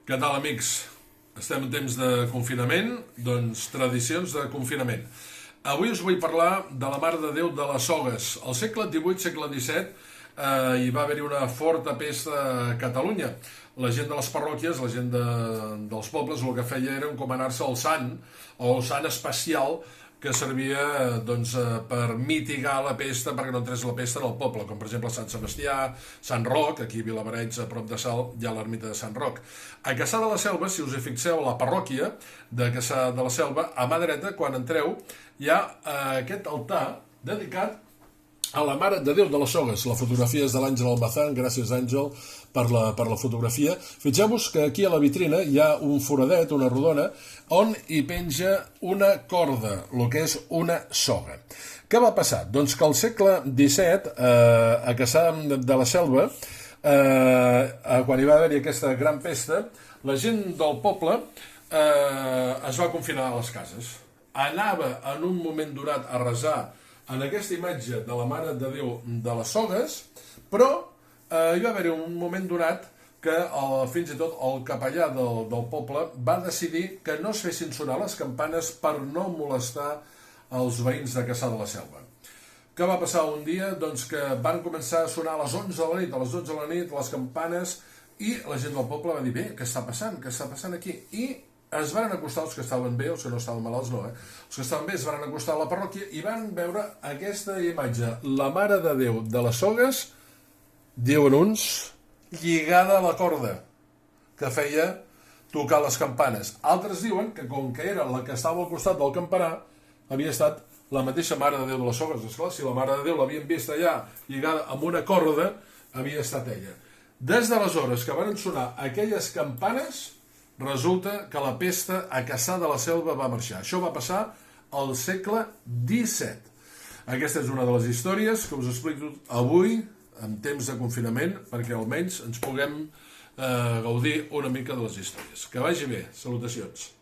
Què tal, amics? Estem en temps de confinament, doncs tradicions de confinament. Avui us vull parlar de la Mare de Déu de les Sogues. Al segle XVIII, segle XVII, hi va haver-hi una forta pesta a Catalunya. La gent de les parròquies, la gent dels pobles, el que feia era encomanar-se al sant, o al sant especial, que servia per mitigar la pesta, perquè no entrés la pesta en el poble, com per exemple Sant Sebastià, Sant Roc, aquí a Vilablareix, a prop de Salt, hi ha l'ermita de Sant Roc. A Cassà de la Selva, si us hi fixeu, a la parròquia de Cassà de la Selva, a mà dreta, quan entreu, hi ha aquest altar dedicat a la Mare de Déu de les Sogues. La fotografia és de l'Àngel Almazán, gràcies Àngel per la fotografia. Fixeu-vos que aquí a la vitrina hi ha un foradet, una rodona, on hi penja una corda, el que és una soga. Què va passar? Doncs que al segle XVII, a Cassà de la Selva, quan hi va haver-hi aquesta gran pesta, la gent del poble es va confinar a les cases. Anava en un moment donat a resar en aquesta imatge de la Mare de Déu de les Sogues, però hi va haver un moment donat que fins i tot el capellà del poble va decidir que no es fessin sonar les campanes per no molestar els veïns de Cassà de la Selva. Què va passar un dia? Doncs que van començar a sonar a les 11 de la nit, a les 12 de la nit, les campanes, i la gent del poble va dir, bé, què està passant? Què està passant aquí? I es van acostar, els que estaven bé, els que no estaven malalts no, els que estaven bé es van acostar a la parròquia i van veure aquesta imatge, la Mare de Déu de les Sogues, diuen uns, lligada a la corda, que feia tocar les campanes. Altres diuen que com que era la que estava al costat del campanar, havia estat la mateixa Mare de Déu de les Sogues. Esclar, si la Mare de Déu l'havien vist allà lligada amb una corda, havia estat ella. Des d'aleshores que van sonar aquelles campanes, resulta que la pesta a Cassà de la Selva va marxar. Això va passar al segle XVII. Aquesta és una de les històries que us explico avui, en temps de confinament, perquè almenys ens puguem gaudir una mica de les històries. Que vagi bé. Salutacions.